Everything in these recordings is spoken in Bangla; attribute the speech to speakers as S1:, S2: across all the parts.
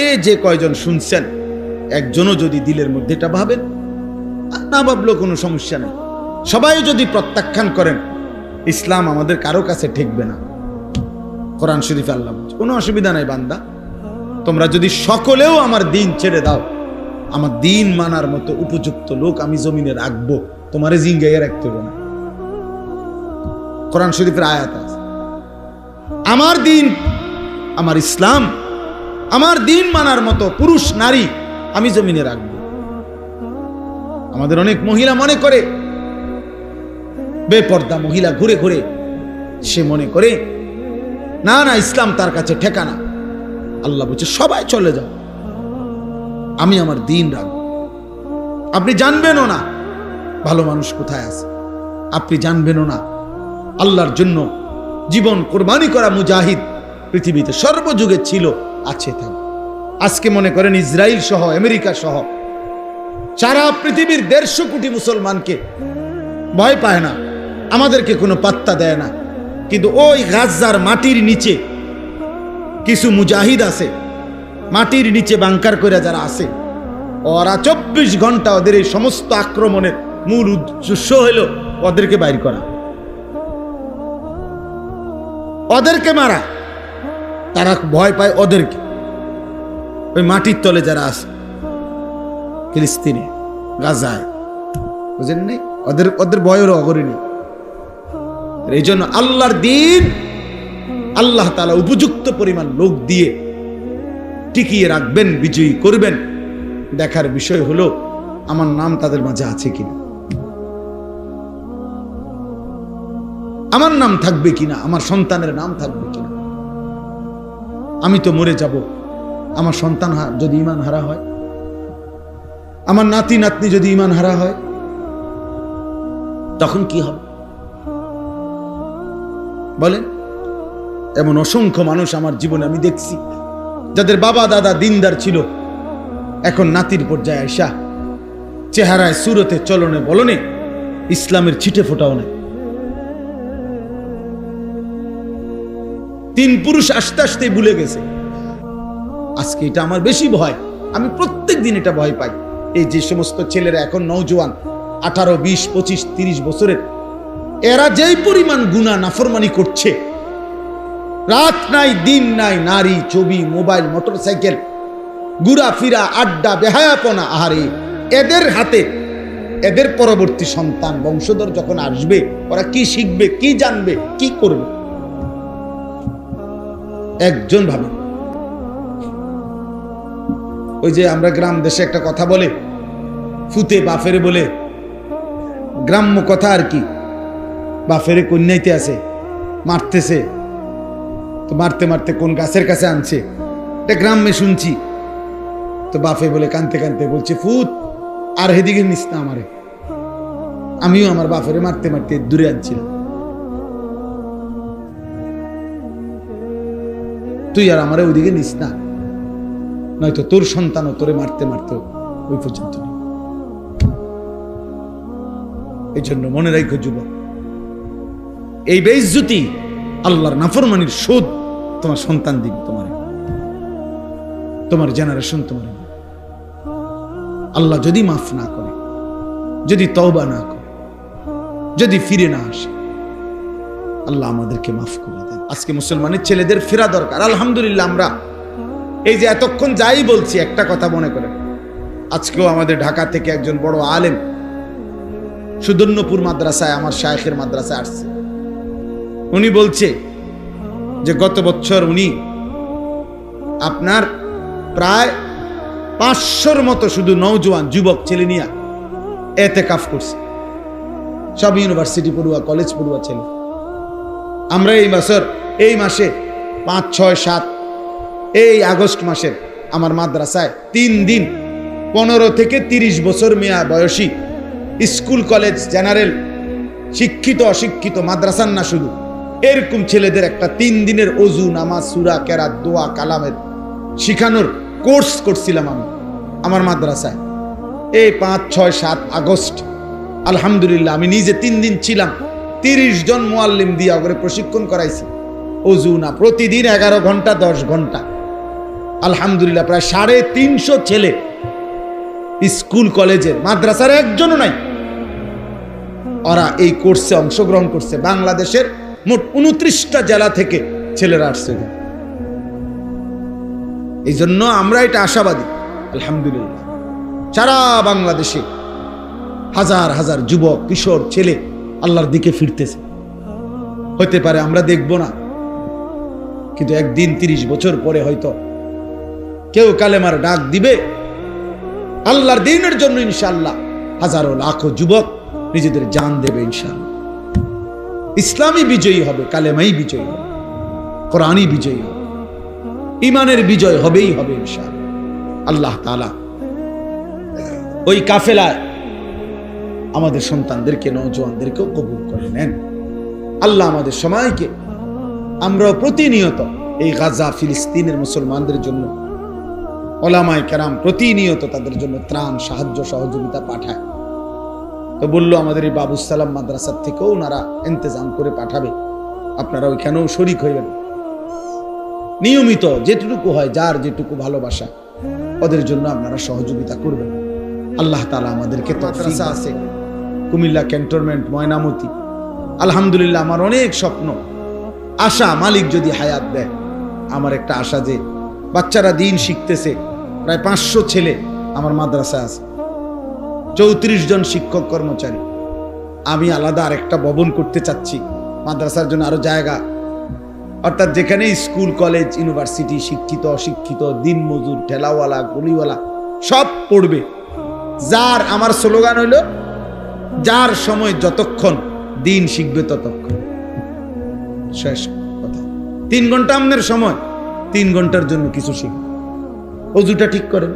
S1: এই যে কয়জন শুনছেন, একজনও যদি দিলের মধ্যে এটা ভাবেন, না ভাবলেও কোনো সমস্যা নেই, সবাই যদি প্রত্যাখ্যান করেন, ইসলাম আমাদের কারো কাছে ঠেকবে না। কোরআন শরীফে আল্লাহ বলছে, কোনো অসুবিধা নাই বান্দা, তোমরা যদি সকলেও আমার দিন ছেড়ে দাও, আমার দিন মানার মতো উপযুক্ত লোক আমি জমিনে রাখবো, তোমারে জিঙ্গাইয়া রাখতে হবে না। কোরআন শরীফের আয়াত আছে, আমার দিন, আমার ইসলাম, আমার দিন মানার মতো পুরুষ নারী আমি জমিনে রাখবো। আমাদের অনেক মহিলা মনে করে, বেপর্দা মহিলা ঘুরে ঘুরে সে মনে করে না না ইসলাম তার কাছে ঠেকানা। আল্লাহ বলছে সবাই চলে যাও, আমি আমার দিন রাখবো। আপনি জানবেনও না ভালো মানুষ কোথায় আছে, আপনি জানবেনও না আল্লাহর জন্য জীবন কোরবানি করা মুজাহিদ পৃথিবীতে সর্বযুগে ছিল, আছে থাক। আজকে মনে করেন ইসরায়েল সহ আমেরিকা সহ সারা পৃথিবীর 150 কোটি মুসলমানকে ভয় পায় না, আমাদেরকে কোনো পাত্তা দেয় না, কিন্তু ওই গাজার মাটির নিচে কিছু মুজাহিদ আছে, মাটির নিচে বাংকার করে যারা আছে, ওরা 24 ঘন্টা ওদের এই সমস্ত আক্রমণের মূল উদ্দেশ্য হলো ওদেরকে বাইর করা, ওদেরকে মারা। তারা ভয় পায় ওদেরকে, ওই মাটির তলে যারা আছে ফিলিস্তিনে, গাজায়, বুঝেন নাই, ওদের ভয়েরও অগরিনী। এই জন্য আল্লাহর দিন আল্লাহ তাআলা উপযুক্ত পরিমাণ লোক দিয়ে টিকিয়ে রাখবেন, বিজয়ী করবেন। দেখার বিষয় হলো আমার নাম তাদের মাঝে আছে কিনা, আমার নাম থাকবে কিনা, আমার সন্তানের নাম থাকবে কিনা। আমি তো মরে যাব, আমার সন্তান যদি ঈমান হারা হয়, আমার নাতি নাতনি যদি ঈমান হারা হয়, তখন কি হবে বলেন? এমন অসংখ্য মানুষ আমার জীবনে আমি দেখছি, যাদের বাবা দাদা দিনদার ছিল, এখন নাতির পর্যায়ে আয়সা চেহারায় সুরতে চলনে বলনে ইসলামের ছিটে ফোটাও নেই। 3 পুরুষ আস্তে আস্তে ভুলে গেছে। আজকে এটা আমার বেশি ভয়, আমি প্রত্যেক দিন এটা ভয় পাই। এই যে সমস্ত ছেলেরা এখন নওজোয়ান 18, 20, 25, 30 বছরের, এরা যেই পরিমাণ গুনাহ নাফরমানি করছে, রাত নাই দিন নাই, নারী, ছবি, মোবাইল, মোটরসাইকেল, ঘুরা ফিরা, আড্ডা, বেহায়াপনা। আহারে, এদের হাতে এদের পরবর্তী সন্তান বংশধর যখন আসবে, ওরা কি শিখবে, কি জানবে, কি করবে? একজন ভাবে, ওই যে আমরা গ্রাম দেশে একটা কথা বলে, ফুতে বাফেরে বলে, গ্রাম্য কথা আর কি, বাফেরে কন্যাইতে আছে, মারতেছে, তো মারতে মারতে কোন গাছের কাছে আনছে, এটা গ্রামে শুনছি। তো বাফে বলে কানতে কানতে বলছে, ফুত আর হেদিকে নিস না আমারে, আমিও আমার বাফেরে মারতে মারতে দূরে আনছিলাম, তুই আর আমারে ওইদিকে নিস না, নয়তো তোর সন্তানও তোরে মারতে মারতে ওই পর্যন্ত নেই। এই জন্য মনে রাখো যুবক, এই বেইজ্জতি আল্লাহর নাফরমানির শোধ তোমার সন্তান দিবে, তোমার জেনারেশন তোমার। আল্লাহ যদি মাফ না করে, যদি তওবা না করে, যদি ফিরে না আসে, আল্লাহ আমাদেরকে মাফ করে দেন। আজকে মুসলমানের ছেলেদের ফেরা দরকার। আলহামদুলিল্লাহ, আমরা এই যে এতক্ষণ যাই বলছি, একটা কথা মনে করেন, আজকেও আমাদের ঢাকা থেকে একজন বড় আলেম সুদর্ণপুর মাদ্রাসায়, আমার শায়েখের মাদ্রাসায় আসছে। উনি বলছে যে গত বছর উনি আপনার প্রায় 500-র মতো শুধু নওজোয়ান যুবক ছেলে নিয়ে এতেকাফ করছে, সব ইউনিভার্সিটি পড়ুয়া, কলেজ পড়ুয়া ছেলে। আমরা এই মাসে 5, 6, 7 এই আগস্ট মাসে আমার মাদ্রাসায় 3 দিন 15 থেকে 30 বছর মেয়া বয়সী স্কুল কলেজ জেনারেল শিক্ষিত অশিক্ষিত মাদ্রাসার না শুধু এরকম ছেলেদের একটা 3 দিনের ওযু, নামাজ, সূরা, কেরাত, দোয়া, কালামের শিখানোর কোর্স করছিলাম আমি আমার মাদ্রাসায়। এই 5, 6, 7 আগস্ট আলহামদুলিল্লাহ আমি নিজে 3 দিন ছিলাম, 30 জন মুআল্লিম দিয়া করে প্রশিক্ষণ করাইছি। ওযু না প্রতিদিন 11 ঘন্টা 10 ঘন্টা। আলহামদুলিল্লাহ প্রায় 350 ছেলে, স্কুল কলেজের মাদ্রাসার একজনও নাই, ওরা এই কোর্সে অংশগ্রহণ করছে। বাংলাদেশের মোট 29টা জেলা থেকে ছেলেরা আসছে। এই জন্য আমরা এটা আশাবাদী, আলহামদুলিল্লাহ সারা বাংলাদেশে হাজার হাজার যুবক কিশোর ছেলে আল্লাহর দিকে ফিরতেছে। হতে পারে আমরা দেখব না, কিন্তু একদিন 30 বছর পরে হয়তো কেউ কালেমার ডাক দিবে আল্লাহর দ্বীনের জন্য, ইনশাআল্লাহ হাজারো লাখো যুবক নিজেদের জান দেবে ইনশাআল্লাহ। ইসলামী বিজয়ী হবে, কালেমাই বিজয়ী হবে, কোরআনই বিজয়ী হবে, ইমানের বিজয় হবেই হবে ইনশাআল্লাহ। আল্লাহ তাআলা ওই কাফেলায় আমাদের সন্তানদেরকে, নওজোয়ানদেরকেও কবুল করে নেন। আল্লাহ আমাদের সময়কে আমরাও প্রতিনিয়ত এই গাজা ফিলিস্তিনের মুসলমানদের জন্য ওলামায়ে কেরাম প্রতিনিয়ত তাদের জন্য ত্রাণ, সাহায্য, সহযোগিতা পাঠায়। তো বললো আমাদের এই বাবুস সালাম মাদ্রাসার থেকেও ওনারা ইন্তজাম করে পাঠাবে, আপনারা ওইখানেও শরীক হইবেন। নিয়মিত যেটুকু হয়, যার যেটুকু ভালোবাসা, ওদের জন্য আপনারা সহযোগিতা করবেন। আল্লাহ তাআলা আমাদেরকে তৌফিক আছে। কুমিল্লা ক্যান্টনমেন্ট, ময়নামতি, আলহামদুলিল্লাহ আমার অনেক স্বপ্ন, আশা, মালিক যদি হায়াত দেয়, আমার একটা আশা যে বাচ্চারা দিন শিখতেছে, প্রায় 500 ছেলে আমার মাদ্রাসা আছে, 34 জন শিক্ষক কর্মচারী। আমি আলাদা আরেকটা ভবন করতে চাচ্ছি মাদ্রাসার জন্য, আরো জায়গা, অর্থাৎ যেখানে স্কুল কলেজ ইউনিভার্সিটি, শিক্ষিত অশিক্ষিত, দিন মজুর, ঠেলাওয়ালা, গলিওয়ালা সব পড়বে। যার, আমার স্লোগান হইল যার সময় যতক্ষণ দিন শিখবে ততক্ষণ। শেষ কথা। 3 ঘন্টা আপনার সময়, 3 ঘন্টার জন্য কিছু শিখ। অজুটা ঠিক করেন,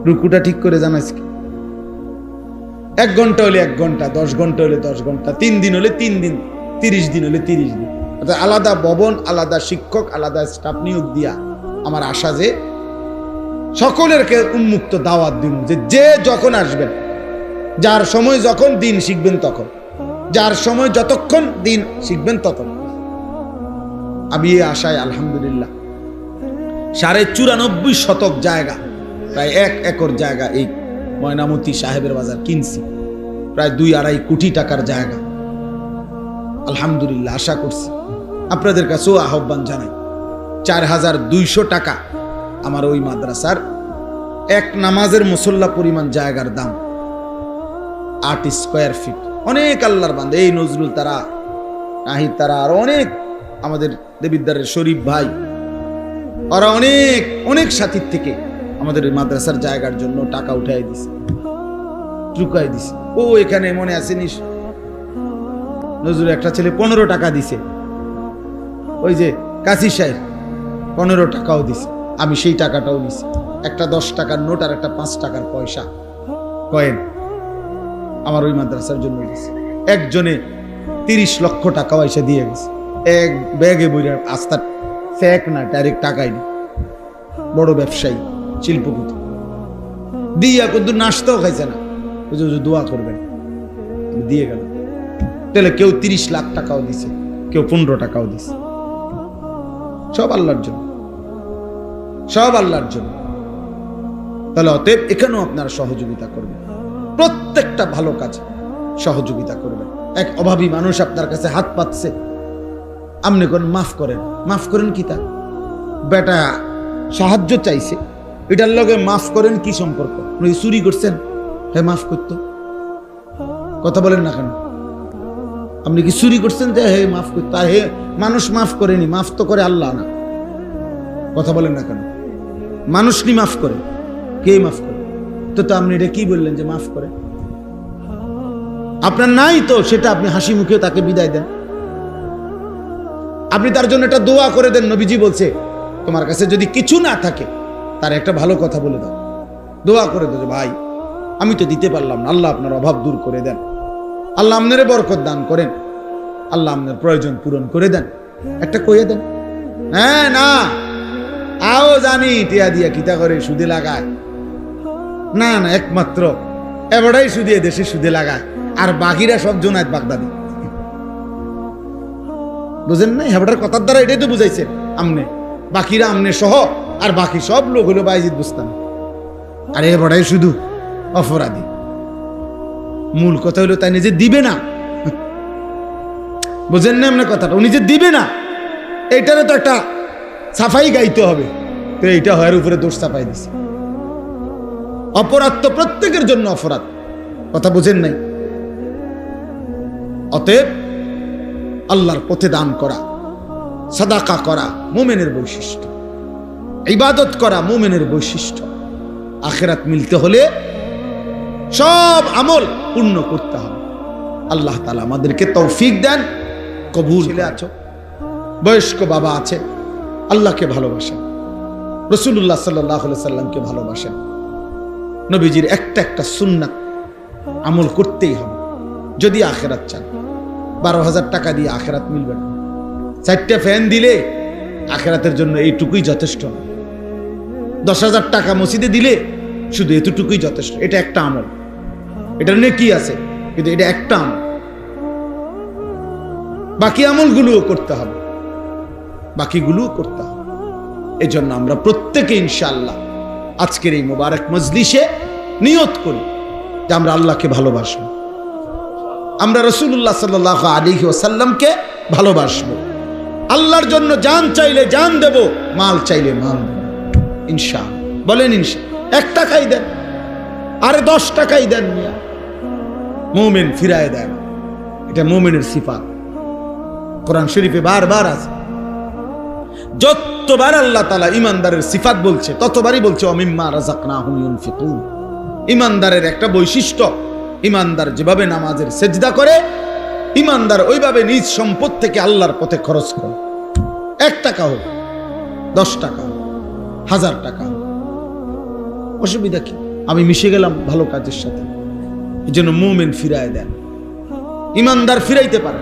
S1: রুকুটা ঠিক করে জানাইস কি, 1 ঘন্টা হলে 1 ঘন্টা, 10 ঘন্টা হলে 10 ঘন্টা, 3 দিন হলে 3 দিন, 30 দিন হলে 30 দিন। অর্থাৎ আলাদা ভবন, আলাদা শিক্ষক, আলাদা স্টাফ নিয়োগ দিয়া আমার আশা যে সকলেরকে উন্মুক্ত দাওয়াত দিন, যে যখন আসবেন, যার সময় যখন দিন শিখবেন তখন, যার সময় যতক্ষণ দিন শিখবেন ততক্ষণ। আমি এই আশায় আলহামদুলিল্লাহ 94.5 শতক জায়গা, প্রায় 1 একর জায়গা এই ময়নামতি সাহেবের বাজার কিনছি, প্রায় 2-2.5 কোটি টাকার জায়গা। আলহামদুলিল্লাহ আশা করছি আপনাদের কাছেও আহ্বান জানাই, 4200 টাকা আমার ওই মাদ্রাসার এক নামাজের মুসল্লা পরিমাণ জায়গার দাম, 8 স্কয়ার ফিট। অনেক আল্লাহর বান্দা, এই নজরুল তারা, নাহিদ তারা, আর অনেক আমাদের দেবিদ্দারের শরীফ ভাই, ওরা অনেক অনেক সাথীর থেকে আমাদের মাদ্রাসার জায়গার জন্য টাকা উঠাই দিছে, চুকাই দিছে। ও এখানে মনে আছে নিস, নজরুল একটা ছেলে 15 টাকা দিছে, ওই যে কাশি সাহেব 15 টাকাও দিছে, আমি সেই টাকাটাও নিছি। একটা 10 টাকার নোট আর একটা 5 টাকার পয়সা কয়েন আমার ওই মাদ্রাসার জন্য দিছে। একজনে 30 লক্ষ টাকাও এসে দিয়ে গেছে, এক ব্যাগে বইরা, আস্থা ফেক না, ডাইরেক্ট টাকাই নি, বড় ব্যবসায়ী, শিল্পপতি দিয়া কিন্তু নাস্তাও খাইছে না, দোয়া করবেন, দিয়ে গেল। তাহলে কেউ 30 লাখ টাকাও দিছে, কেউ 15 টাকাও দিছে, সব আল্লাহর জন্য, সব আল্লাহর জন্য। তাহলে অতএব এখানেও আপনারা সহযোগিতা করবেন, প্রত্যেকটা ভালো কাজে সহযোগিতা করবেন। এক অভাবী মানুষ আপনার কাছে হাত পাতছে, আপনি কোন মাফ করেন, মাফ করেন কি তা, বেটা সাহায্য চাইছে, এটার লগে মাফ করেন কি সম্পর্ক? আপনি চুরি করছেন, হ্যাঁ মাফ করতো, কথা বলেন না কেন? আপনি কি চুরি করছেন যে হে মাফ করতো? আর হে মানুষ মাফ করেনি, মাফ তো করে আল্লাহ না, কথা বলেন না কেন? মানুষ কি মাফ করে? কে মাফ করে? তো আপনি এটা কি বললেন যে মাফ করে? আপনার নাই তো সেটা আপনি হাসি মুখে তাকে বিদায় দেন, আপনি তার জন্য একটা দোয়া করে দেন। নবীজি বলছে, তোমার কাছে যদি কিছু না থাকে তার একটা ভালো কথা বলে দাও, দোয়া করে দাও, ভাই আমি তো দিতে পারলাম না, আল্লাহ আপনার অভাব দূর করে দেন, আল্লাহ আপনার বরকত দান করেন, আল্লাহ আপনার প্রয়োজন পূরণ করে দেন, একটা কইয়ে দেন। হ্যাঁ না, আও জানি টিয়া দিয়া কিতা করে সুদে লাগায়, না না, একমাত্র এবারই সুদিয়ে দেশে সুদে লাগায়, আর বাকিরা সব জোনায়েত বাগদাদি। বুঝেন নাই? হেবাটার কথার দ্বারা এটাই তো বুঝাইছেন, আমনে বাকিরা আমনে সহ আর বাকি সব লোক হলো বাইজিদ বুস্তামি। আর এ বড়াই শুধু অপরাধী। মূল কথা হলো তাই নিজে দিবে না, বুঝেন না আপনার কথাটা, ও নিজে দিবে না, এইটারও তো একটা সাফাই গাইতে হবে। তো এইটা হয়ের উপরে দোষ চাপাই দিছে। অপরাধ তো প্রত্যেকের জন্য অপরাধ, কথা বুঝেন নাই? অতএব আল্লাহর পথে দান করা, সাদাকা করা মুমিনের বৈশিষ্ট্য, ইবাদত করা মুমিনের বৈশিষ্ট্য। আখিরাত মিলতে হলে সব আমল পূর্ণ করতে হবে। আল্লাহ তাআলা আমাদেরকে তৌফিক দেন, কবুল। ছেলে আছো, বয়স্ক বাবা আছে, আল্লাহকে ভালোবাসেন, রাসূলুল্লাহ সাল্লাল্লাহু আলাইহি সাল্লামকে ভালোবাসেন, নবীজির একটা একটা সুন্নাত আমল করতেই হবে যদি আখিরাত চান। 12,000 টাকা দিয়ে আখিরাত মিলবে না। 4টা ফ্যান দিলে আখিরাতের জন্য এইটুকুই যথেষ্ট না। 10,000 টাকা মসজিদে দিলে শুধু এতটুকুই যথেষ্ট। এটা একটা আমল, এটা নেকি আছে, কিন্তু এটা একটা আমল। বাকি আমলগুলোও করতে হবে, বাকিগুলোও করতে হবে। এই জন্য আমরা প্রত্যেকে ইনশাআল্লাহ আজকের এই মুবারক মজলিসে নিয়ত করি যে আমরা আল্লাহকে ভালোবাসবো, আমরা রাসূলুল্লাহ সাল্লাল্লাহু আলাইহি ওয়াসাল্লামকে ভালোবাসবো, আল্লাহর জন্য জান চাইলে জান দেব, মাল চাইলে মাল দেব ইনশাআল্লাহ। বলেন ইনশাআল্লাহ। 1 টাকাই দেন, আরে 10 টাকাই দেন, মিয়া মুমিন ফিরায় দেন। এটা মুমিনের সিফাত, কোরআন শরীফে বারবার আছে। যতবার আল্লাহ তাআলা ইমানদারের সিফাত বলছে ততবারই বলছে ওমিম্মা রাযাকনাহুম ইউনফিকুন। ইমানদারের একটা বৈশিষ্ট্য, ইমানদার যেভাবে নামাজের সেজদা করে, ইমানদার ওইভাবে নিজ সম্পদ থেকে আল্লাহর পথে খরচ করে। 1 টাকা হোক, 10 টাকা হোক, 1000 টাকা হোক, অসুবিধা কি? আমি মিশে গেলাম ভালো কাজের সাথে। এই জন্য মুমিন ফিরায় দেন, ইমানদার ফিরাইতে পারে।